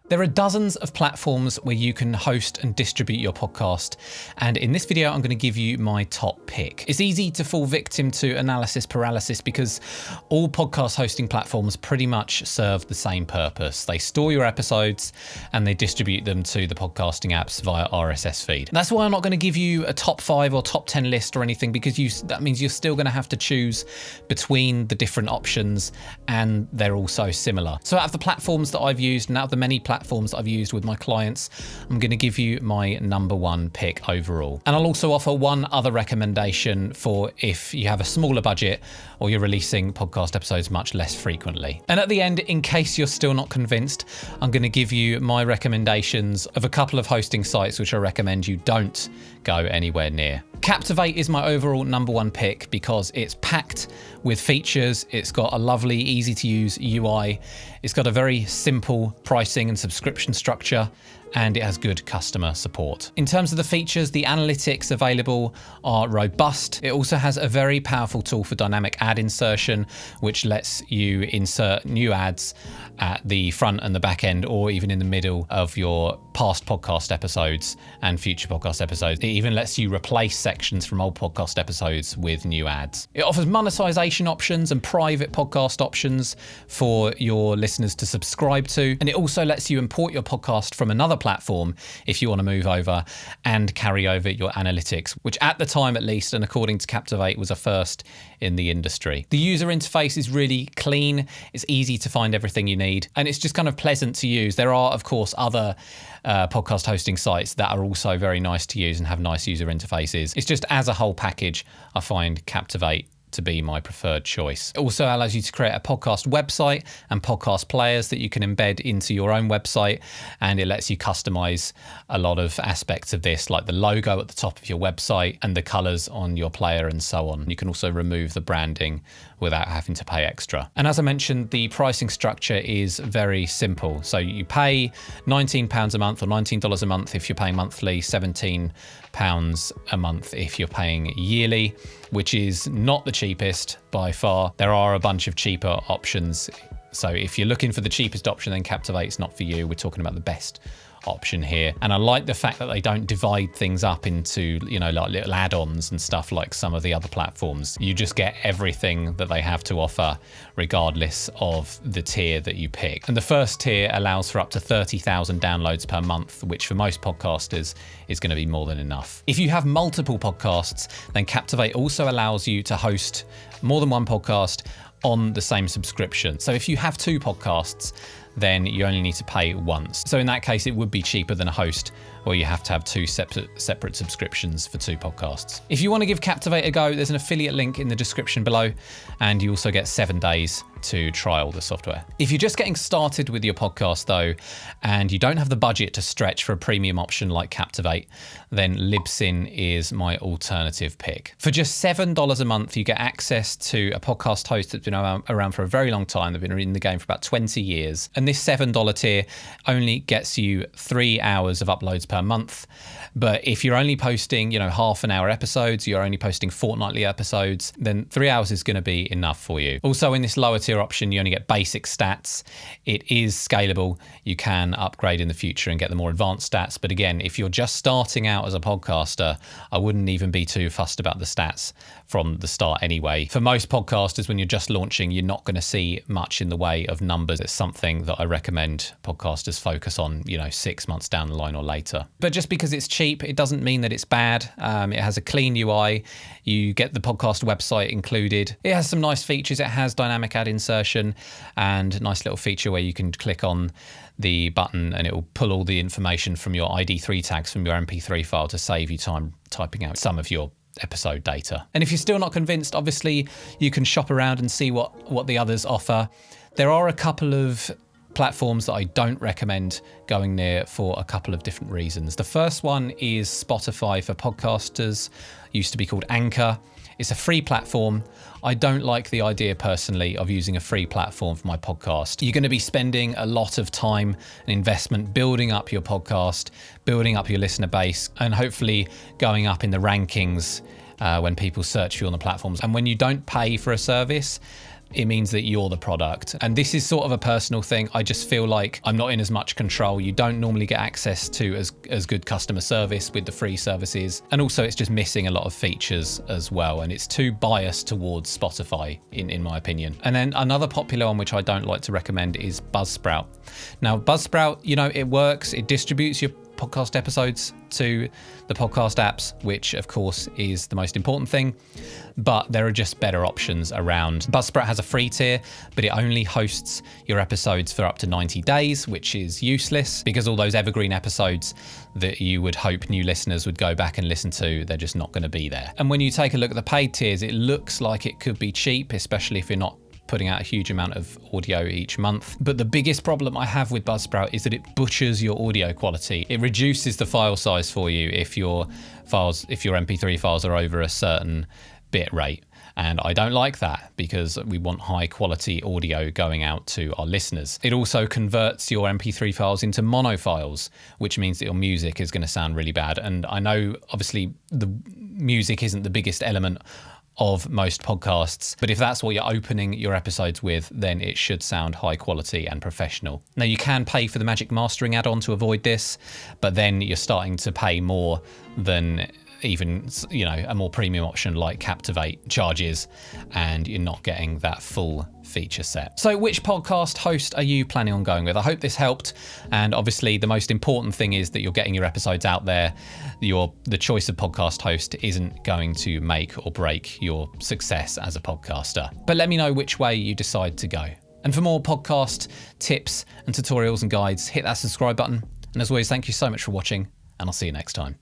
There are dozens of platforms where you can host and distribute your podcast, and in this video I'm going to give you my top pick. It's easy to fall victim to analysis paralysis because all podcast hosting platforms pretty much serve the same purpose. They store your episodes and they distribute them to the podcasting apps via RSS feed. That's why I'm not going to give you a top 5 or top 10 list or anything, because that means you're still going to have to choose between the different options, and they're all so similar. So out of the platforms that I've used and out of the many platforms that I've used with my clients, I'm going to give you my number one pick overall. And I'll also offer one other recommendation for if you have a smaller budget or you're releasing podcast episodes much less frequently. And at the end, in case you're still not convinced, I'm going to give you my recommendations of a couple of hosting sites which I recommend you don't go anywhere near. Captivate is my overall number one pick because it's packed with features. It's got a lovely, easy to use UI. It's got a very simple pricing and subscription structure, and it has good customer support. In terms of the features, the analytics available are robust. It also has a very powerful tool for dynamic ad insertion, which lets you insert new ads at the front and the back end, or even in the middle of your past podcast episodes and future podcast episodes. It even lets you replace sections from old podcast episodes with new ads. It offers monetization options and private podcast options for your listeners to subscribe to. And it also lets you import your podcast from another platform if you want to move over and carry over your analytics, which at the time at least, and according to Captivate, was a first in the industry. The user interface is really clean. It's easy to find everything you need, and it's just kind of pleasant to use. There are, of course, other podcast hosting sites that are also very nice to use and have nice user interfaces. It's just as a whole package, I find Captivate to be my preferred choice. It also allows you to create a podcast website and podcast players that you can embed into your own website, and it lets you customize a lot of aspects of this, like the logo at the top of your website and the colors on your player and so on. You can also remove the branding without having to pay extra. And as I mentioned, the pricing structure is very simple. So you pay £19 a month or $19 a month if you're paying monthly, £17 a month if you're paying yearly, which is not the cheapest by far. There are a bunch of cheaper options. So if you're looking for the cheapest option, then Captivate's not for you. We're talking about the best option here. And I like the fact that they don't divide things up into, like little add-ons and stuff like some of the other platforms. You just get everything that they have to offer regardless of the tier that you pick. And the first tier allows for up to 30,000 downloads per month, which for most podcasters is going to be more than enough. If you have multiple podcasts, then Captivate also allows you to host more than one podcast on the same subscription. So if you have 2 podcasts, then you only need to pay once. So in that case, it would be cheaper than a host where you have to have 2 separate subscriptions for 2 podcasts. If you want to give Captivate a go, there's an affiliate link in the description below, and you also get 7 days to trial the software. If you're just getting started with your podcast though, and you don't have the budget to stretch for a premium option like Captivate, then Libsyn is my alternative pick. For just $7 a month, you get access to a podcast host that's been around for a very long time. They've been in the game for about 20 years. And this $7 tier only gets you 3 hours of uploads per month. But if you're only posting, half an hour episodes, you're only posting fortnightly episodes, then 3 hours is going to be enough for you. Also, in this lower tier option, you only get basic stats. It is scalable. You can upgrade in the future and get the more advanced stats. But again, if you're just starting out as a podcaster, I wouldn't even be too fussed about the stats from the start anyway. For most podcasters, when you're just launching, you're not going to see much in the way of numbers. It's something that I recommend podcasters focus on, 6 months down the line or later. But just because it's cheap, it doesn't mean that it's bad. It has a clean UI. You get the podcast website included. It has some nice features. It has dynamic ad insertion and a nice little feature where you can click on the button and it will pull all the information from your ID3 tags from your MP3 file to save you time typing out some of your episode data. And if you're still not convinced, obviously you can shop around and see what the others offer. There are a couple of platforms that I don't recommend going near for a couple of different reasons. The first one is Spotify for podcasters, used to be called Anchor. It's a free platform. I don't like the idea personally of using a free platform for my podcast. You're going to be spending a lot of time and investment building up your podcast, building up your listener base, and hopefully going up in the rankings when people search for you on the platforms. And when you don't pay for a service, it means that you're the product. And this is sort of a personal thing. I just feel like I'm not in as much control. You don't normally get access to as good customer service with the free services. And also it's just missing a lot of features as well. And it's too biased towards Spotify in my opinion. And then another popular one, which I don't like to recommend, is Buzzsprout. Now, Buzzsprout, you know, it works. It distributes your podcast episodes to the podcast apps, which of course is the most important thing, but there are just better options around. Buzzsprout has a free tier, but it only hosts your episodes for up to 90 days, which is useless because all those evergreen episodes that you would hope new listeners would go back and listen to, they're just not going to be there. And when you take a look at the paid tiers, it looks like it could be cheap, especially if you're not putting out a huge amount of audio each month. But the biggest problem I have with Buzzsprout is that it butchers your audio quality. It reduces the file size for you if your MP3 files are over a certain bit rate. And I don't like that because we want high quality audio going out to our listeners. It also converts your MP3 files into mono files, which means that your music is going to sound really bad. And I know obviously the music isn't the biggest element of most podcasts, but if that's what you're opening your episodes with, then it should sound high quality and professional. Now, you can pay for the Magic Mastering add-on to avoid this, but then you're starting to pay more than even, you know, a more premium option like Captivate charges, and you're not getting that full feature set. So which podcast host are you planning on going with? I hope this helped. And obviously the most important thing is that you're getting your episodes out there. The choice of podcast host isn't going to make or break your success as a podcaster. But let me know which way you decide to go. And for more podcast tips and tutorials and guides, hit that subscribe button. And as always, thank you so much for watching, and I'll see you next time.